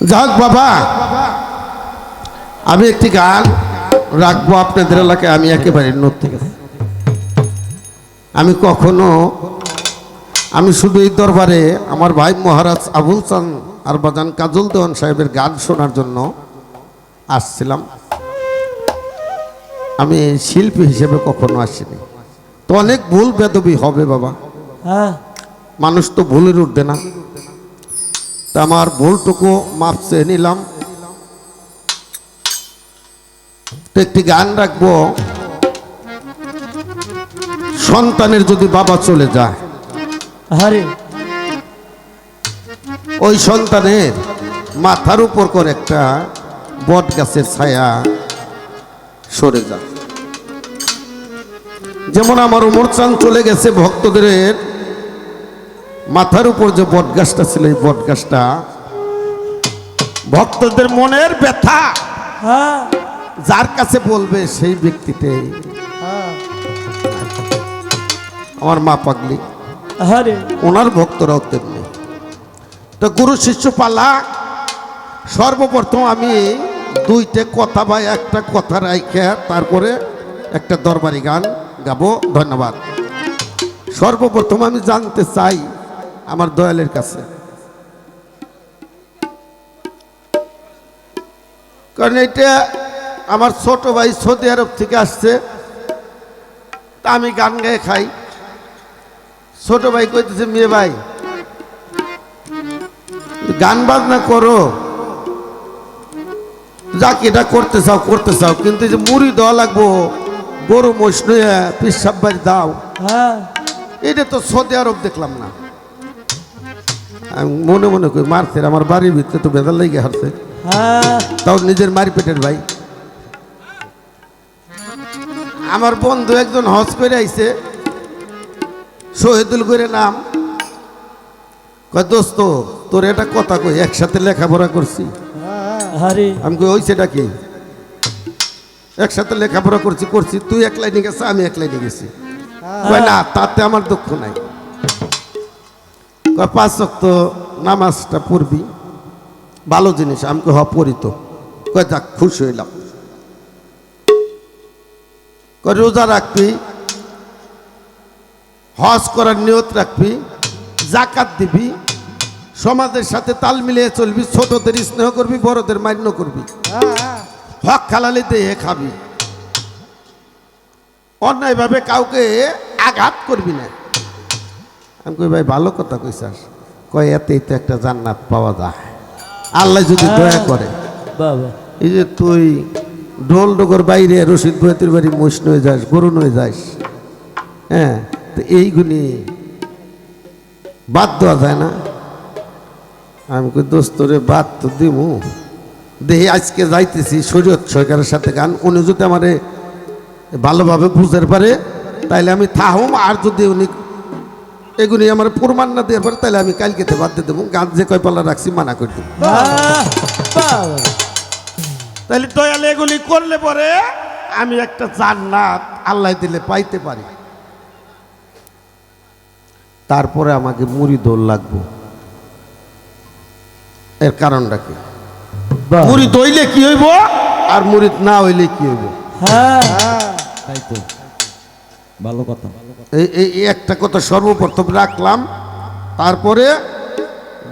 যাক বাবা, আমি একটি গান রাখবো আপনাদের এলাকায়। আমি একেবারে নতুন, আমি কখনো, আমি শুধু এই দরবারে আমার ভাই মহারাজ আবুল চান আর বাজান কাজল দেওয়ান সাহেবের গান শোনার জন্য আসছিলাম। আমি শিল্পী হিসেবে কখনো আসিনি। তো অনেক ভুল বেদবি হবে বাবা, মানুষ তো ভুলের উঠবে না। তা আমার ভুলটুকু মাপ চেয়ে নিলাম। তো একটি গান রাখবো, সন্তানের যদি বাবা চলে যায়, ওই সন্তানের মাথার উপর করে একটা বট গাছের ছায়া সরে যায়। যেমন আমার ওমর চাঁদ চলে গেছে, ভক্তদের মাথার উপর যে বট গাছটা ছিল, এই বট গাছটা ভক্তদের মনের ব্যথা যার কাছে বলবে সেই ব্যক্তিটাই আমার মা পাগলি, ওনার ভক্তরাও তেমনি। তো গুরু শিষ্য পালা, সর্বপ্রথম আমি দুইটা কথা বা একটা কথা রাইখা তারপরে একটা দরবারি গান গাবো। ধন্যবাদ। সর্বপ্রথম আমি জানতে চাই আমার দয়ালের কাছে, কারণ এটা আমার ছোট ভাই সৌদি আরব থেকে আসছে, তা আমি গান গায়ে খাই। ছোট ভাই কইতেছে, মেয়ে ভাই গান বাজনা করো, যাক এটা করতে চাও, কিন্তু যে মুড়ি দেওয়া লাগবো, গরু মোষ নয়া পিসাব বাড়ি দাও, এটা তো সৌদি আরব দেখলাম না। আমি মনে মনে করি মারছে, আমার বাড়ির ভিতরে তো বেদাল লেগে হারছে, তাও নিজের মারি পেটের ভাই। আমার বন্ধু একজন হজ করে আইছে, শহীদুল করে নাম, কয় দোস্ত তোর এটা কথা কই, একসাথে লেখাপড়া করছি। আমি কই ওই সেটা কি, একসাথে লেখাপড়া করছি, তুই এক লাইনে গেছে আমি এক লাইনে গেছি। কয় না, তাতে আমার দুঃখ নাই। কয় 5 ওয়াক্ত নামাজটা পড়বি, ভালো জিনিস। আমি কই হ পড়ি তো। কয় যাক, খুশি হইলাম। কয় রোজা রাখবি, হজ করার নিয়ত রাখবি, জাকাত দিবি, সমাজের সাথে তাল মিলিয়ে চলবি, ছোটদের স্নেহ করবি, বড়দের মান্য করবি, হক হালালি দিয়ে খাবি, অন্যায়ভাবে কাউকে আঘাত করবি না। আমি কই ভাই ভালো কথা কইছাস। কয় এতেই তো একটা জান্নাত পাওয়া যায়, আল্লাহ যদি দয়া করে। এই যে তুই ঢোল ডোগর বাইরে রশিদ বয়তির বাড়ি মোষ নয়ে যাস, গরু নয়ে যাস, হ্যাঁ, তো এইগুলি বাদ দেওয়া যায় না। আমি কই দোস্তরে বাদ তো দিমু, দেখি আজকে যাইতেছি শরীয়ত সরকারের সাথে গান, উনি যদি আমারে ভালোভাবে বুঝতে পারে তাইলে আমি থাহুম, আর যদি উনি এগুলি আমার প্রমাণ না দেওয়ার পরে তাহলে আমি কালকেতে বাদ দিয়ে দেবো। গান যে কয় পাল্লা রাখছি মানা করে দেবো। তাহলে দয়ালে এগুলি করলে পরে আমি একটা জান্নাত আল্লাহ দিলে পাইতে পারি। তারপরে আমাকে মুড়ি দোল লাগবো। এর কারণটা কি, মুড়ি দইলে কি হইব আর মুড়ি না হইলে কি হইব? তাই তো ভালো কথা। এই একটা কথা সর্বপ্রথম রাখলাম, তারপরে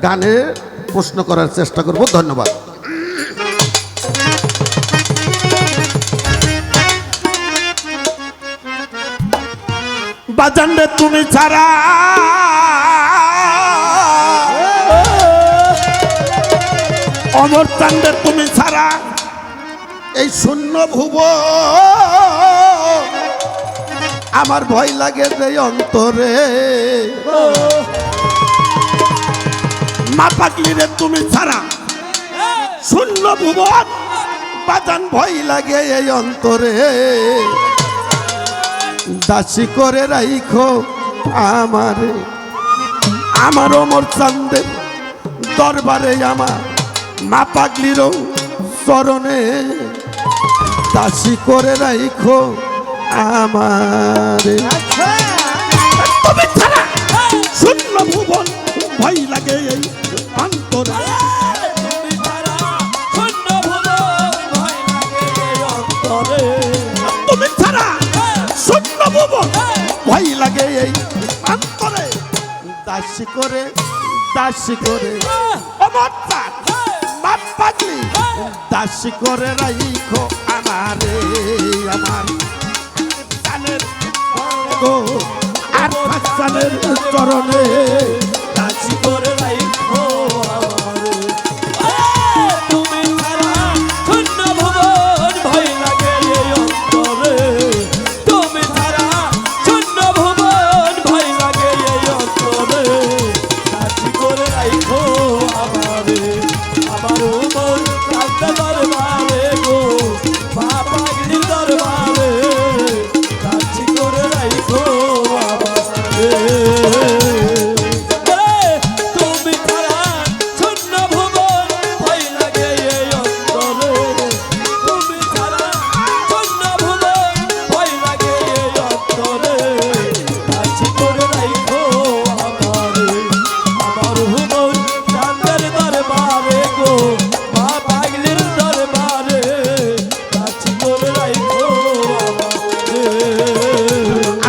গানে প্রশ্ন করার চেষ্টা করব। ধন্যবাদ। বাজান রে তুমি ছাড়া অমর চান্দে তুমি ছাড়া এই শূন্য ভুব, আমার ভয় লাগে যে অন্তরে। মা পাগলি রে তুমি ছাড়া শূন্য ভুবন, বাজান ভয় লাগে এই অন্তরে। দাসী করে রাইখো আমারে, আমার অমর চান্দের দরবারে, আমার মা পাগলিরও চরণে। দাসী করে রাইখো আমারে, তুমি ছাড়া শূন্য ভুবন, ভয় লাগে এই অন্তরে। দাসী করে আমার প্রাণ বাপ পাগলি দাসী করে রাইখো আমারে আমার প্রাণের গো আর প্রাণের চরণে দাসী করে রাইখো আমারে তুমি ছাড়া শূন্য ভুবন ভয় লাগে এই অন্তরে তুমি ছাড়া শূন্য ভুবন ভয় লাগে এই অন্তরে দাসী করে রাইখো আমারে আমার মন প্রান্ত দরবারে গো বাবাগির দরবারে দাসী করে রাইখো আমারে তুমি ছাড়া শূন্য ভুবন ভয় লাগে এই অন্তরে তুমি ছাড়া শূন্য ভুবন ভয় লাগে এই অন্তরে দাসী করে রাইখো আমারে আমার হুমন চাঁদের দরবারে গো মা পাগলির দরবারে দাসী করে রাইখো আমারে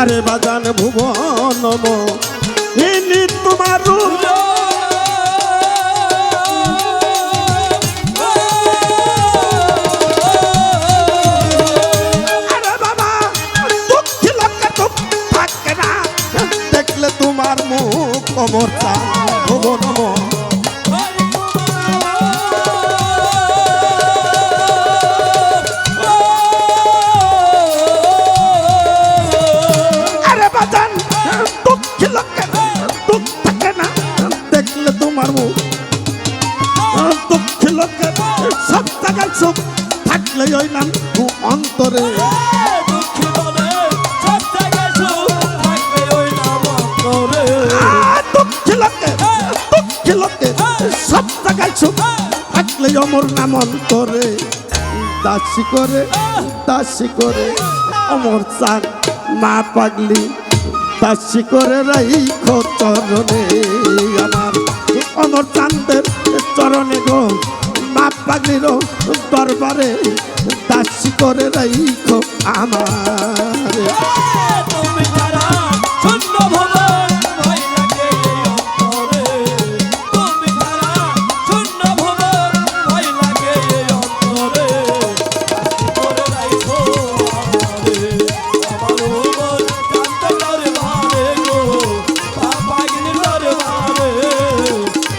আরে বাজান ভুবন ইনি তোমার রূপ আরে বাবা দুঃখী লোককে দুঃখ থাকে না দেখলে তোমার মুখ অমরতা ভুবন আরে বাজান দুঃখী লোককে দুঃখ থাকে না দেখলে তোমার মুখ দুঃখী লোকের সব জায়গায় সুখ থাকলে ওই নাম অন্তরে দুঃখী মনে সব জায়গায় সুখ থাকবে ওই নাম অন্তরে দুঃখী লোকের সব জায়গায় সুখ থাকলে অমর নাম অন্তরে দাসী করে অমর চান মা পাগলি দাসী করে রাইখো চরণে আমার অমর চাঁদের চরণে গো মা পাগলির দরবারে দাসী করে রাইখো আমার তুমি ছাড়া শূন্য ভুবন ভয় লাগে এই অন্তরে তুমি ছাড়া শূন্য ভুবন ভয় লাগে এই অন্তরে দাসী করে রাইখো আমারে আমার ভুবন চাঁদের দরবারে গো বাবাগির দরবারে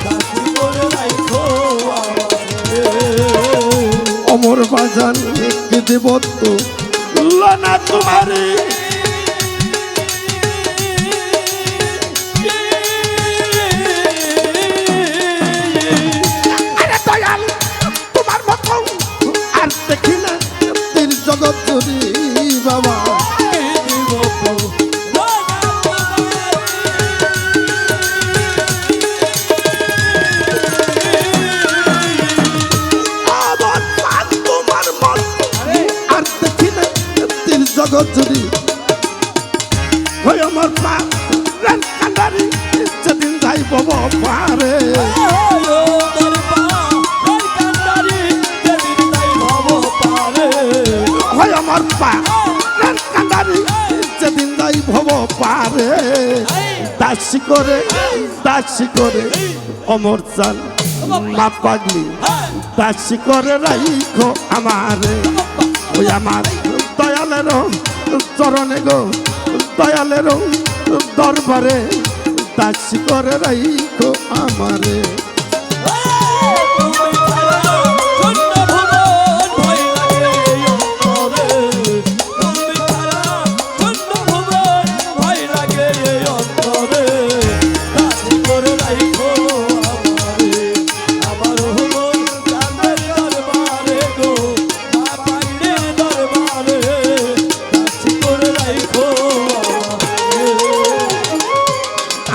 দাসী করে রাইখো আমারে অমর বাজান কি দেব তো না তোমারে আরে দয়াল তোমার মতো আর দেখি না তীর জগৎ জুড়ি বাবা আমার প্রাণ তোমার মত আর দেখি না তীর জগৎ জুড়ি ওই আমার প্রাণ কান্ডারি যেদিন যাইব পারে হয় আমার পা কান্ডারি যেদিন যাই ভব পারে দাসী করে অমর চান মা পাগলি দাসী করে রাইখো আমারে ওই আমার দয়ালের চরণে গো দয়ালের দরবারে দাসী করে রাইখো আমারে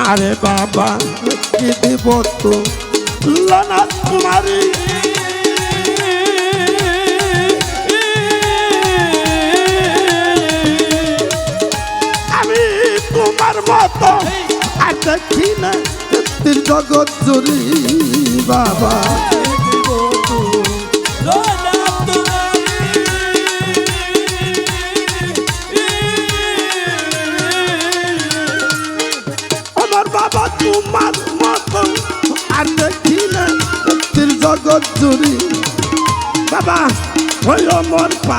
আরে বাবা কি দিব তো লানা তোমারি আমি তোমার মতো আর দেখি না তীর জগৎ জুড়ি বাবা আমার বাবা তুমি মতো আর দেখি না তিল জগৎ জুড়ি বাবা হইল মোর পা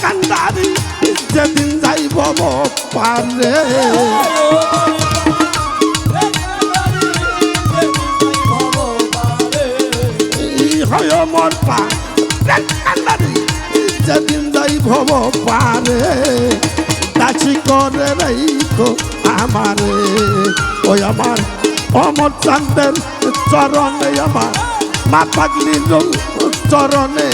কান্দারি যেদিন যাইব পারে হয় মোর পা কান্দারি যেদিন যাইব পারে দাসি করে রাইখো আমারে ওই আমার অমর চাঁদের চরণে আমার মা পাগলির চরণে